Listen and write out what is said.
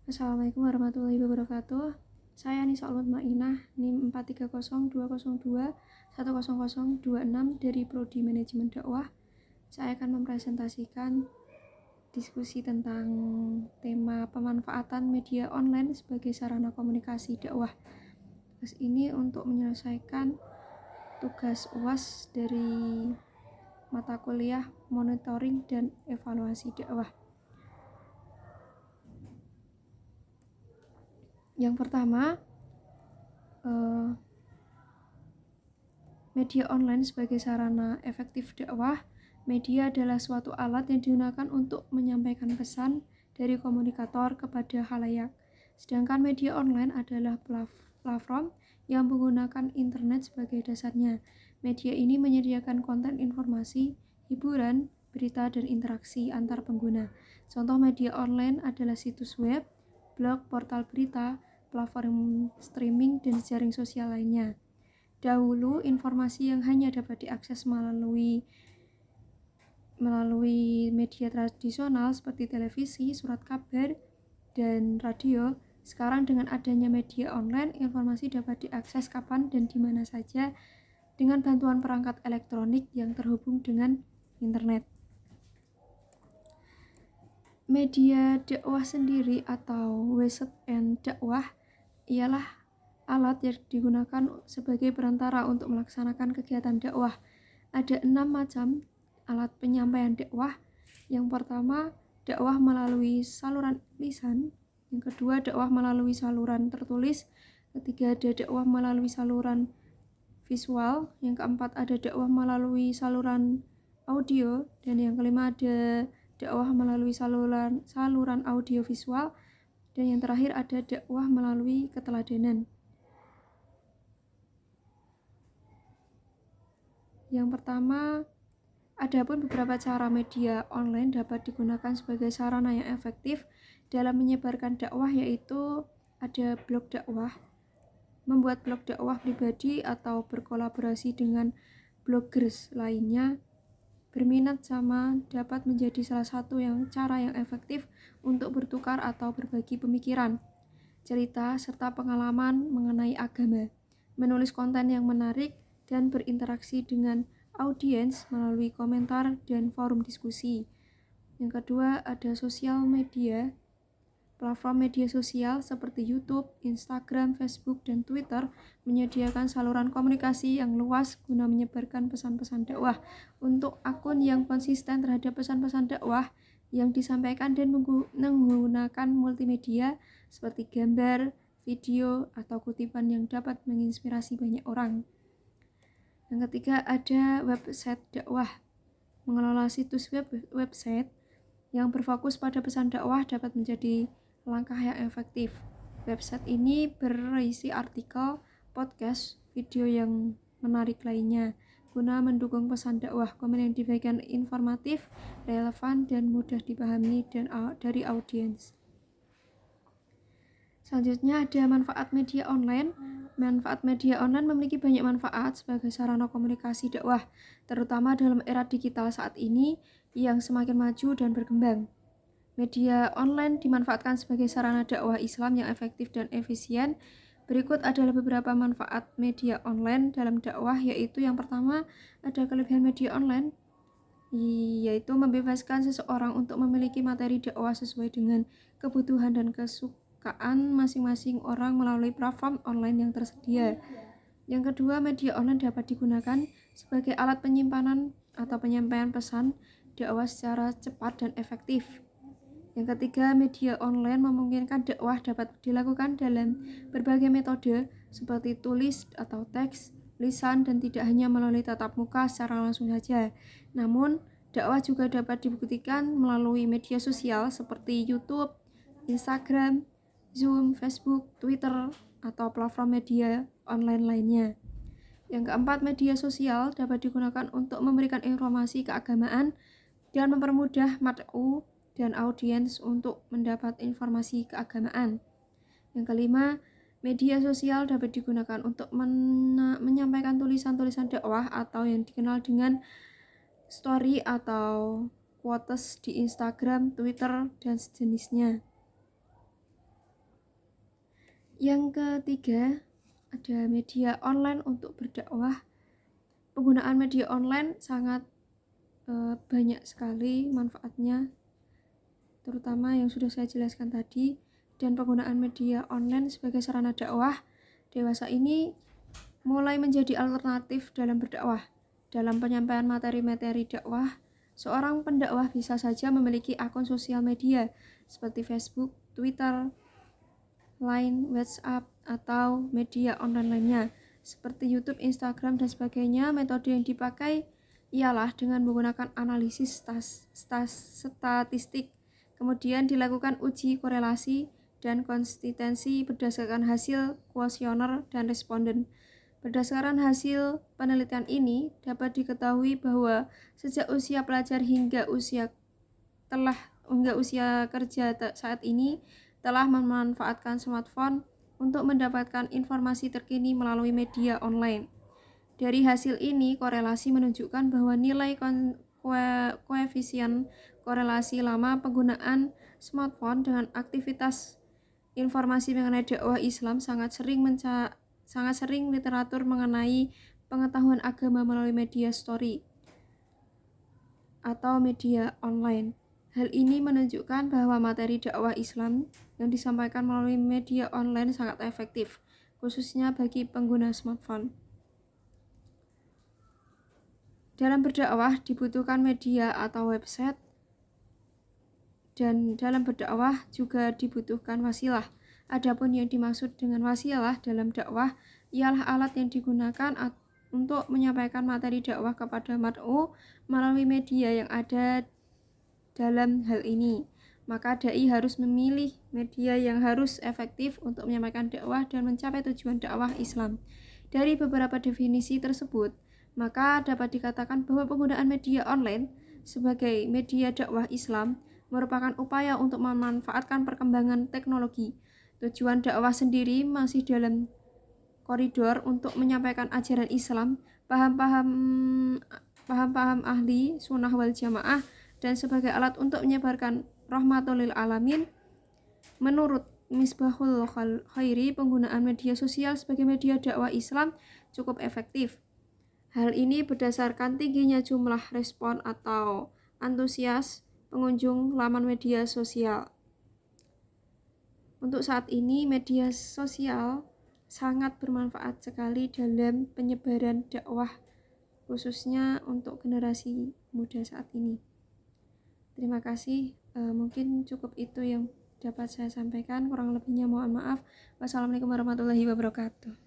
Assalamualaikum warahmatullahi wabarakatuh. Saya Nisa Ma'inah, NIM 43020210026 dari Prodi Manajemen Dakwah. Saya akan mempresentasikan diskusi tentang tema pemanfaatan media online sebagai sarana komunikasi dakwah. Tugas ini untuk menyelesaikan tugas UAS dari mata kuliah monitoring dan evaluasi dakwah. Yang pertama, media online sebagai sarana efektif dakwah. Media adalah suatu alat yang digunakan untuk menyampaikan pesan dari komunikator kepada khalayak. Sedangkan media online adalah platform yang menggunakan internet sebagai dasarnya. Media ini menyediakan konten informasi, hiburan, berita, dan interaksi antar pengguna. Contoh media online adalah situs web, blog, portal berita, platform streaming, dan jaring sosial lainnya. Dahulu, informasi yang hanya dapat diakses melalui media tradisional seperti televisi, surat kabar, dan radio. Sekarang dengan adanya media online, informasi dapat diakses kapan dan di mana saja dengan bantuan perangkat elektronik yang terhubung dengan internet. Media dakwah sendiri atau website and dakwah ialah alat yang digunakan sebagai perantara untuk melaksanakan kegiatan dakwah. Ada 6 macam alat penyampaian dakwah. Yang pertama, dakwah melalui saluran lisan. Yang kedua, dakwah melalui saluran tertulis. Ketiga, ada dakwah melalui saluran visual. Yang keempat, ada dakwah melalui saluran audio. Dan yang kelima, ada dakwah melalui saluran audio visual. Dan yang terakhir, ada dakwah melalui keteladanan. Yang pertama, adapun beberapa cara media online dapat digunakan sebagai sarana yang efektif dalam menyebarkan dakwah, yaitu ada blog dakwah, membuat blog dakwah pribadi atau berkolaborasi dengan bloggers lainnya. Berminat sama dapat menjadi salah satu cara yang efektif untuk bertukar atau berbagi pemikiran, cerita, serta pengalaman mengenai agama, menulis konten yang menarik, dan berinteraksi dengan audiens melalui komentar dan forum diskusi. Yang kedua, ada sosial media. Platform media sosial seperti YouTube, Instagram, Facebook, dan Twitter menyediakan saluran komunikasi yang luas guna menyebarkan pesan-pesan dakwah. Untuk akun yang konsisten terhadap pesan-pesan dakwah yang disampaikan dan menggunakan multimedia seperti gambar, video, atau kutipan yang dapat menginspirasi banyak orang. Yang ketiga, ada website dakwah. Mengelola situs website yang berfokus pada pesan dakwah dapat menjadi langkah yang efektif. Website ini berisi artikel, podcast, video yang menarik lainnya guna mendukung pesan dakwah. Konten yang dibagikan informatif, relevan, dan mudah dipahami dari audiens. Selanjutnya ada manfaat media online. Manfaat media online memiliki banyak manfaat sebagai sarana komunikasi dakwah, terutama dalam era digital saat ini yang semakin maju dan berkembang. Media online dimanfaatkan sebagai sarana dakwah Islam yang efektif dan efisien. Berikut adalah beberapa manfaat media online dalam dakwah, yaitu yang pertama, ada kelebihan media online, yaitu membebaskan seseorang untuk memiliki materi dakwah sesuai dengan kebutuhan dan kesukaan masing-masing orang melalui platform online yang tersedia. Yang kedua, media online dapat digunakan sebagai alat penyimpanan atau penyampaian pesan dakwah secara cepat dan efektif. Yang ketiga, media online memungkinkan dakwah dapat dilakukan dalam berbagai metode seperti tulis atau teks, lisan, dan tidak hanya melalui tatap muka secara langsung saja. Namun, dakwah juga dapat dibuktikan melalui media sosial seperti YouTube, Instagram, Zoom, Facebook, Twitter, atau platform media online lainnya. Yang keempat, media sosial dapat digunakan untuk memberikan informasi keagamaan dan mempermudah mad'u dan audiens untuk mendapat informasi keagamaan. Yang kelima, media sosial dapat digunakan untuk menyampaikan tulisan-tulisan dakwah atau yang dikenal dengan story atau quotes di Instagram, Twitter, dan sejenisnya. Yang ketiga, ada media online untuk berdakwah. Penggunaan media online sangat banyak sekali manfaatnya, terutama yang sudah saya jelaskan tadi. Dan penggunaan media online sebagai sarana dakwah dewasa ini mulai menjadi alternatif dalam berdakwah. Dalam penyampaian materi-materi dakwah, seorang pendakwah bisa saja memiliki akun sosial media seperti Facebook, Twitter, Line, WhatsApp, atau media online lainnya seperti YouTube, Instagram, dan sebagainya. Metode yang dipakai ialah dengan menggunakan analisis statistik, kemudian dilakukan uji korelasi dan konsistensi berdasarkan hasil kuesioner dan responden. Berdasarkan hasil penelitian ini, dapat diketahui bahwa sejak usia pelajar hingga usia kerja saat ini telah memanfaatkan smartphone untuk mendapatkan informasi terkini melalui media online. Dari hasil ini, korelasi menunjukkan bahwa nilai koefisien korelasi lama penggunaan smartphone dengan aktivitas informasi mengenai dakwah Islam sangat sering literatur mengenai pengetahuan agama melalui media story atau media online. Hal ini menunjukkan bahwa materi dakwah Islam yang disampaikan melalui media online sangat efektif, khususnya bagi pengguna smartphone. Dalam berdakwah dibutuhkan media atau website, dan dalam berdakwah juga dibutuhkan wasilah. Adapun yang dimaksud dengan wasilah dalam dakwah ialah alat yang digunakan untuk menyampaikan materi dakwah kepada mad'u melalui media yang ada dalam hal ini. Maka dai harus memilih media yang harus efektif untuk menyampaikan dakwah dan mencapai tujuan dakwah Islam. Dari beberapa definisi tersebut, maka dapat dikatakan bahwa penggunaan media online sebagai media dakwah Islam merupakan upaya untuk memanfaatkan perkembangan teknologi. Tujuan dakwah sendiri masih dalam koridor untuk menyampaikan ajaran Islam, paham-paham ahli sunnah wal jamaah, dan sebagai alat untuk menyebarkan rahmatul lil alamin. Menurut Misbahul Khairi, penggunaan media sosial sebagai media dakwah Islam cukup efektif. Hal ini berdasarkan tingginya jumlah respon atau antusias pengunjung laman media sosial. Untuk saat ini, media sosial sangat bermanfaat sekali dalam penyebaran dakwah, khususnya untuk generasi muda saat ini. Terima kasih, mungkin cukup itu yang dapat saya sampaikan, kurang lebihnya mohon maaf. Wassalamualaikum warahmatullahi wabarakatuh.